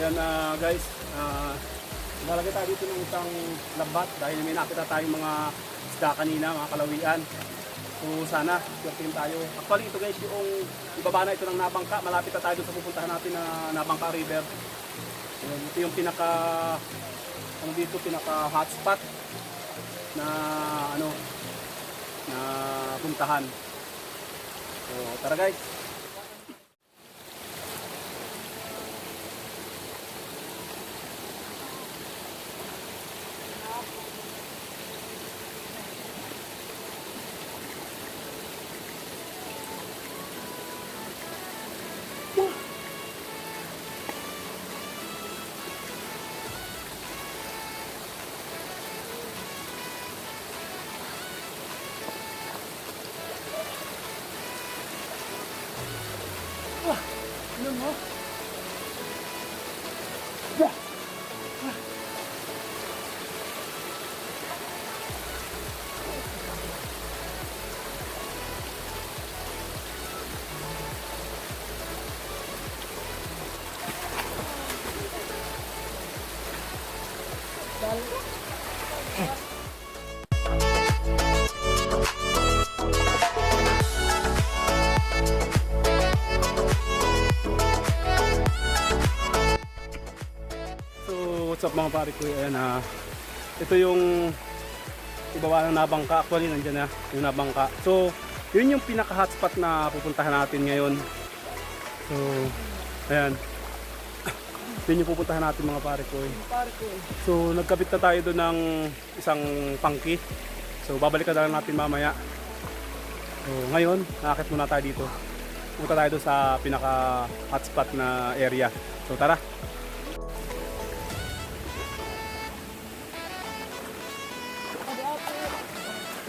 Ayan guys, lalagay tayo dito ng isang labat dahil may nakita tayong mga isda kanina, mga kalawian. So sana, swertihin tayo. Actually ito guys, yung ibaba na ito ng Nabangka, malapit na tayo sa pupuntahan natin na Nabangka River. Ayan, ito yung pinaka hotspot na na puntahan. So tara guys. Ano mo? What's up mga pare ko, ayan ito yung ibaba ng Nabangka. Actually nandiyan na yung Nabangka, so yun yung pinaka hotspot na pupuntahan natin ngayon. So ayan, yun yung pupuntahan natin mga pare ko. So nagkabit na tayo doon ng isang pangki, so babalikan na lang natin mamaya. So ngayon nakakit muna tayo dito, punta tayo doon sa pinaka hotspot na area. So tara.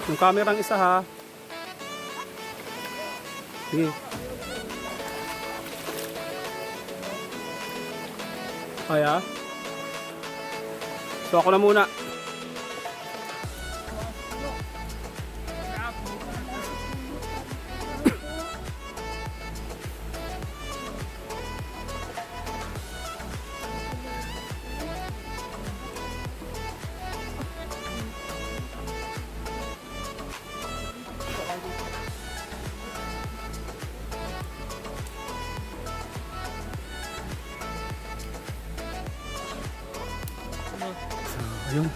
Yung camera ang isa ha. Sige. Kaya. So ako na muna. Ayun.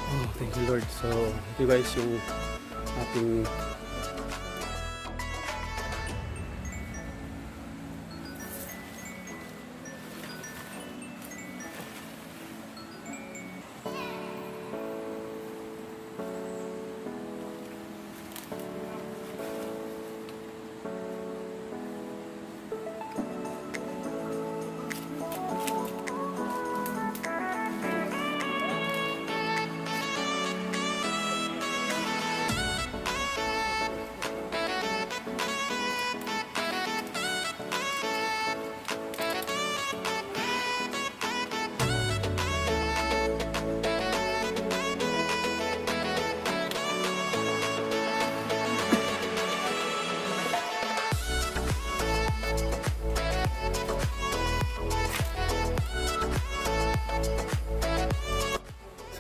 Oh, thank you Lord. So, ito guys yung ating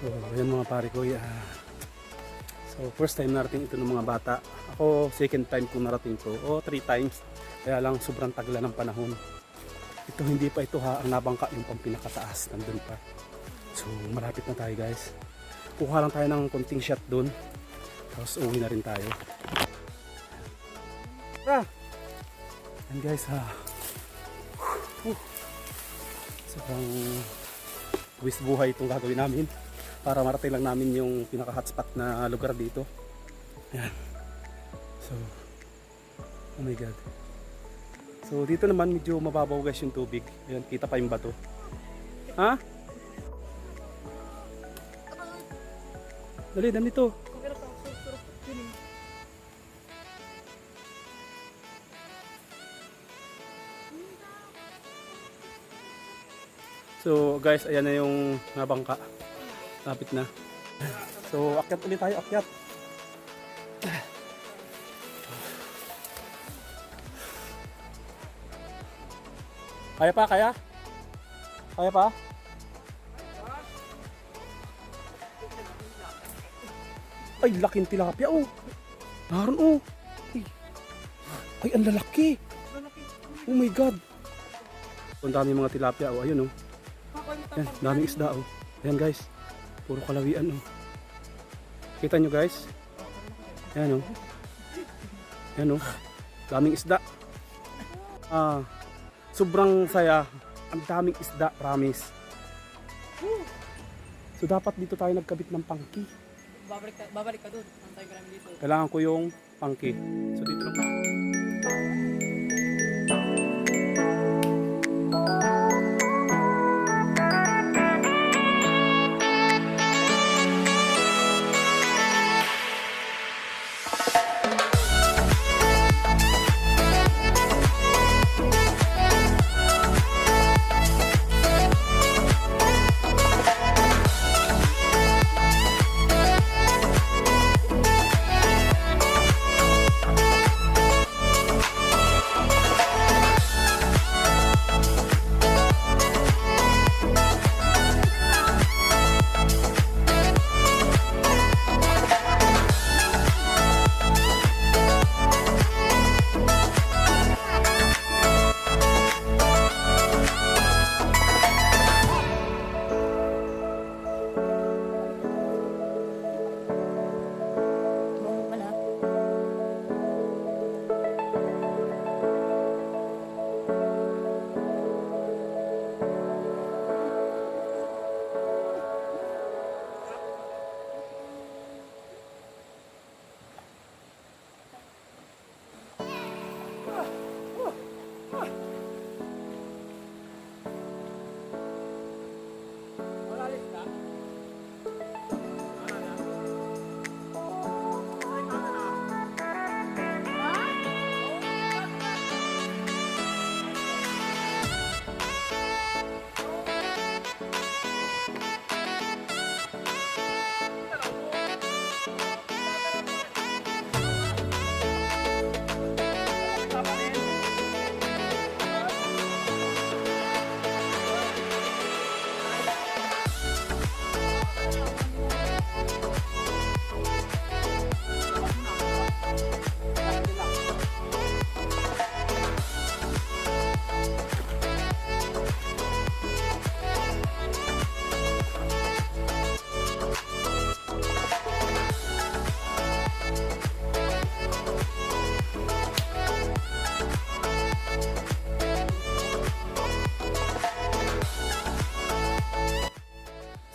So, ayan mga pare ko. So, first time narating ito ng mga bata. Ako, second time ko narating to. O, 3 times. Kaya lang, sobrang tagla ng panahon. Ito, hindi pa ito ha. Ang Nabangka yung pang pinakataas. Nandun pa. So, malapit na tayo guys. Kuha lang tayo ng konting shot dun. Tapos, uwi na rin tayo. And guys ha. Sobrang buwis buhay itong gagawin namin para marating lang namin yung pinaka hotspot na lugar dito. Ayan. So, oh my god. So dito naman medyo mababaw guys yung tubig. Ayan, kita pa yung bato. Ha? Dali, dito. So guys, ayan na yung Nabangka. Lapit na. So akyat ulit tayo, akyat. Kaya pa, kaya? Kaya pa? Ay, laking tilapia, oh. Naroon, oh. Ay, ang lalaki. Oh my God. Ang dami mga tilapia, oh. Ayun, oh. Yan, daming isda, oh. Ayan, guys. Puro kalawian, oh. Kita nyo, guys. Ayan, oh. Ayan, oh. Daming isda. Sobrang saya. Ang daming isda, promise. So, dapat dito tayo nagkabit ng pangki. Babalik ka doon. Antay ka namin dito. Kailangan ko yung pangki. So, dito lang.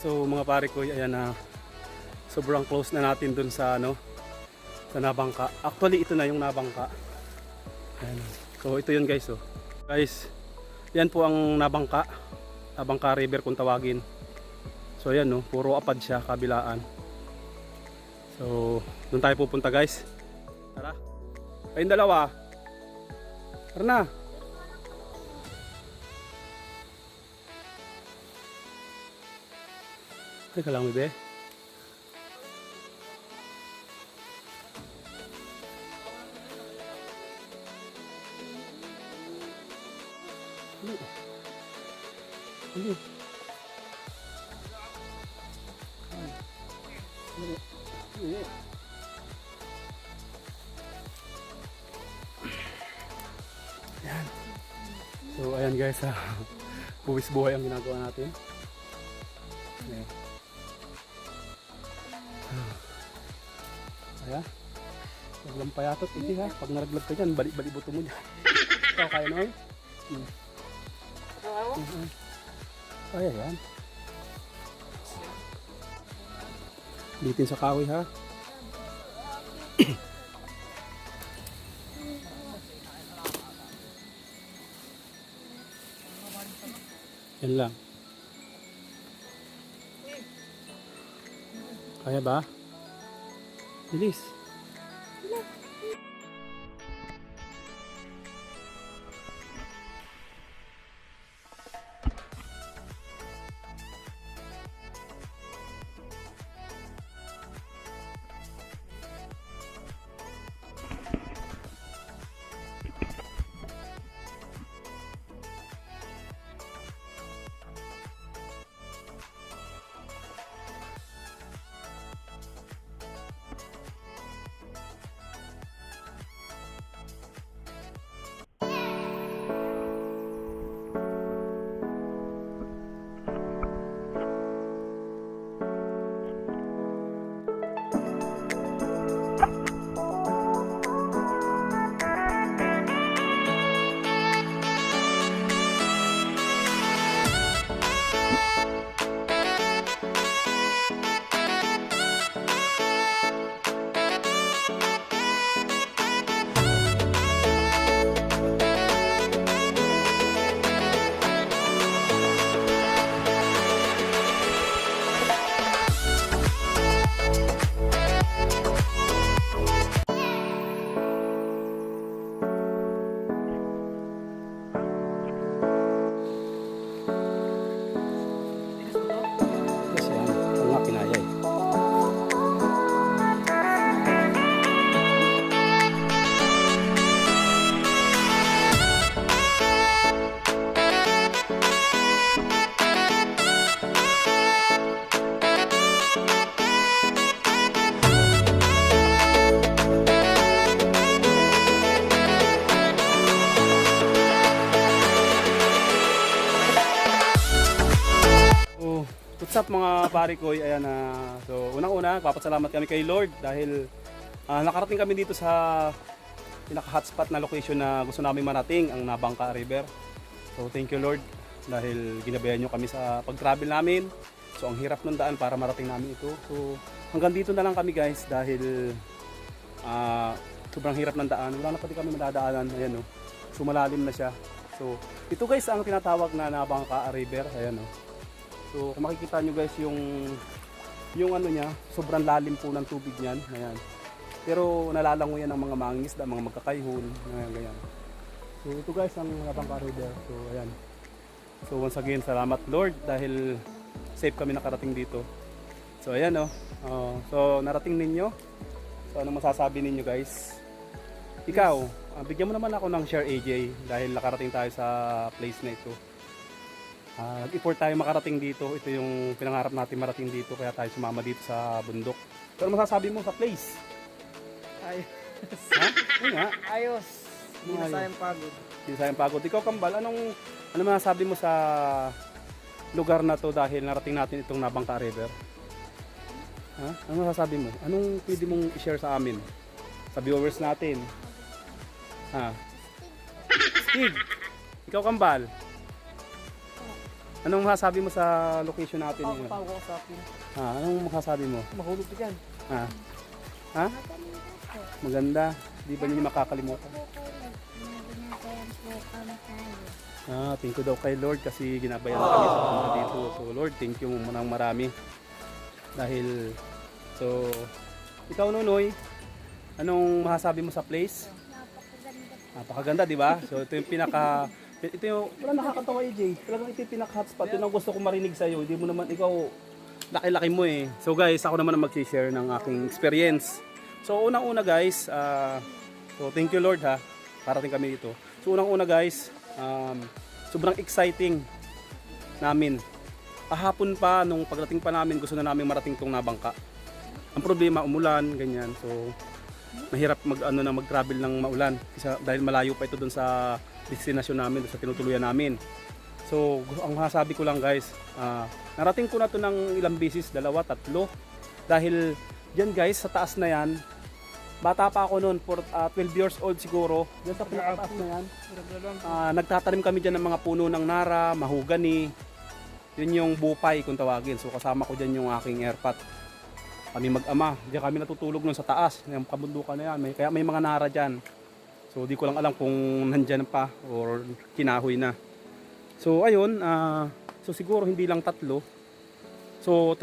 So mga pare ko, ayan na sobrang close na natin dun sa sa nabangka. Actually ito na yung nabangka. Ayan. So ito yun guys, oh. Guys, yan po ang nabangka. Nabangka River kung tawagin. So ayan, no, puro apad siya kabilaan. So doon tayo pupunta guys. Tara. Kayong dalawa. Tara na. Teka lang, bebe. Ano? Ayan. So, ayan guys, buwis buhay ang ginagawa natin. Ayan. Kaya, huwag lang payatot, hindi ha. Pag naraglag ka dyan, balik-balik buto mo dyan. Ikaw, kaya na, Kaya yan. Bitin sa kahoy ha. Yan lang. Kaya ba? Bilis. salamat mga pare ko. Ayan so unang-una, papasalamat kami kay Lord dahil nakarating kami dito sa pinaka-hotspot na location na gusto namin marating, ang Nabangka River. So thank you Lord dahil ginabayan nyo kami sa pag-travel namin. So ang hirap ng daan para marating namin ito. So hanggang dito na lang kami guys dahil sobrang hirap ng daan. Wala na pati kami madadaanan. Ayan o. So malalim na siya. So ito guys ang tinatawag na Nabangka River. Ayan o. So kung makikita nyo guys yung ano niya, sobrang lalim po ng tubig niyan. Ayan. Pero nalalango yan ng mga mangingisda, mga magkakayhon, ganyan. So ito guys ang Nabangka River. So ayan. So once again, salamat Lord dahil safe kami nakarating dito. So ayan o. So narating ninyo. So ano masasabi ninyo guys? Ikaw, bigyan mo naman ako ng share AJ dahil nakarating tayo sa place na ito. Nag-effort tayo makarating dito. Ito yung pinangarap natin marating dito kaya tayo sumama dito sa bundok. So ano masasabi mo sa place? Ayos. Ha? Ano nga? Ayos. Hindi na Ayos. sayang pagod. Hindi sayang pagod. Ikaw Kambal, ano masasabi mo sa lugar na to dahil narating natin itong Nabangka River? Ha? Ano masasabi mo? Anong pwede mong i-share sa amin? Sa viewers natin? Ha? Steve, ikaw Kambal, anong masasabi mo sa location natin ngayon? Pagod ko sa akin. Anong masasabi mo? Mahulog ka dyan. Ha? Ha? Maganda. Di ba niyo makakalimutan? Thank you daw kay Lord kasi ginabayan kami sa punta dito. So Lord, thank you manang marami. Dahil, so, ikaw Nunoy, anong masasabi mo sa place? Napakaganda, di ba? So ito yung wala nakakatawa AJ. Talagang ito yung pinaka-hotspot. Yun ang gusto kong marinig sa'yo. Hindi mo naman, ikaw, laki-laki mo eh. So guys, ako naman ang mag-share ng aking experience. So unang-una guys, so thank you Lord ha, parating kami dito. So unang-una guys, sobrang exciting namin. Kahapon pa, nung pagdating pa namin, gusto na namin marating tong Nabangka. Ang problema, umulan, ganyan. So mahirap mag-travel ng maulan kasi dahil malayo pa ito doon sa destinasyon namin, doon sa tinutuluyan namin. So ang masasabi ko lang guys, narating ko na to ng ilang beses, 2, 3. Dahil diyan guys, sa taas na yan, bata pa ako noon, 12 years old siguro, diyan sa pinakataas na yan. Nagtatanim kami diyan ng mga puno ng nara, mahugani. Yun yung bupay kung tawagin. So kasama ko diyan yung aking airpot. Kami mag-ama, diyan kami natutulog nun sa taas, yung kabundukan na yan. Kaya may mga nara diyan. So di ko lang alam kung nandyan pa or kinahoy na. So ayun, so siguro hindi lang 3. So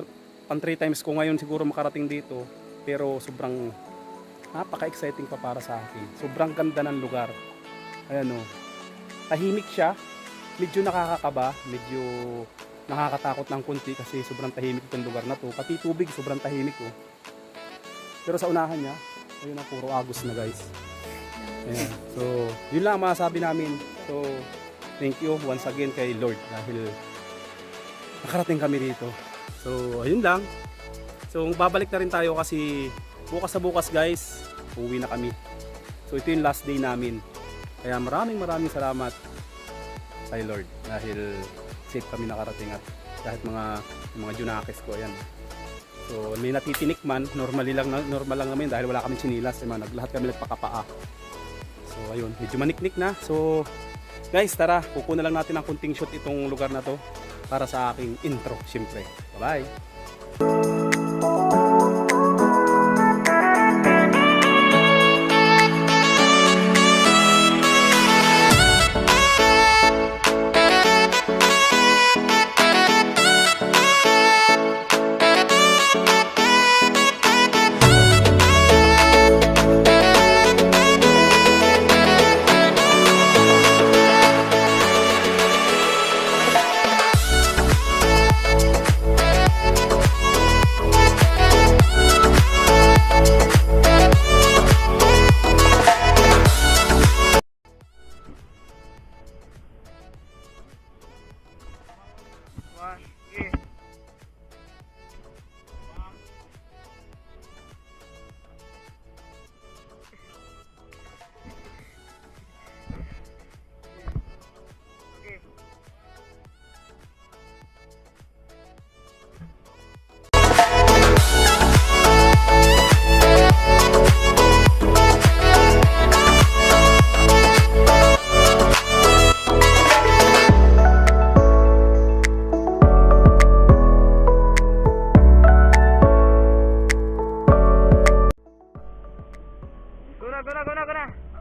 3 times ko ngayon siguro makarating dito. Pero sobrang napaka-exciting pa para sa akin. Sobrang ganda ng lugar. Ayan o. Tahimik siya. Medyo nakakakaba. Medyo nakakatakot ng konti kasi sobrang tahimik itong lugar na to. Pati tubig sobrang tahimik o. Pero sa unahan niya, ayun ang puro agos na guys. Ayan. So yun lang ang masasabi namin. So thank you once again kay Lord dahil nakarating kami dito. So ayun lang. So babalik na rin tayo kasi bukas sa bukas guys, uwi na kami. So ito yung last day namin. Kaya maraming salamat kay Lord dahil safe kami nakarating at kahit mga junakis ko ayan. So may natitinik man, normal lang namin dahil wala kami chinilas, lahat kami nagpakapaa. So ayun, medyo maniknik na. So guys, tara, kukuha na lang natin ng kunting shot itong lugar na to para sa aking intro syempre. Bye-bye.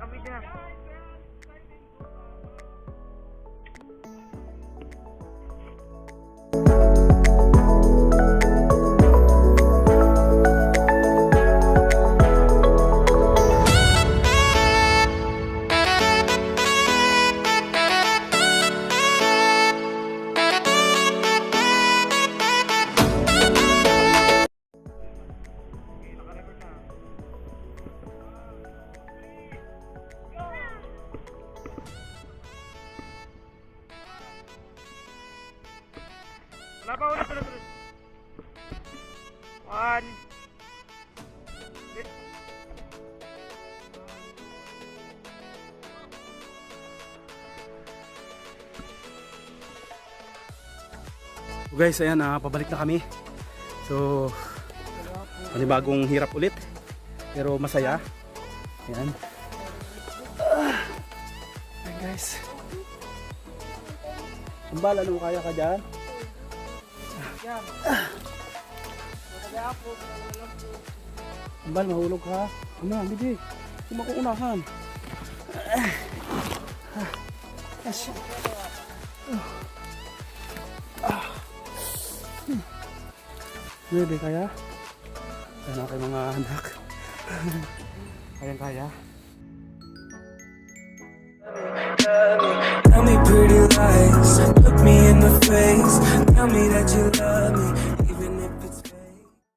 kami dyan. Wala pa, ulit. One. So guys, ayan, pabalik na kami. So, panibagong hirap ulit. Pero masaya. Ayan. Ayan guys. Ambal, ano kaya ka dyan? Ambal, mahulog ka. Ano, bidi. Hindi mo kuunahan. Bebe, kaya? Kaya na kayo mga anak. Kaya. Tell me pretty lies, look me in the face. Tell me that you love me.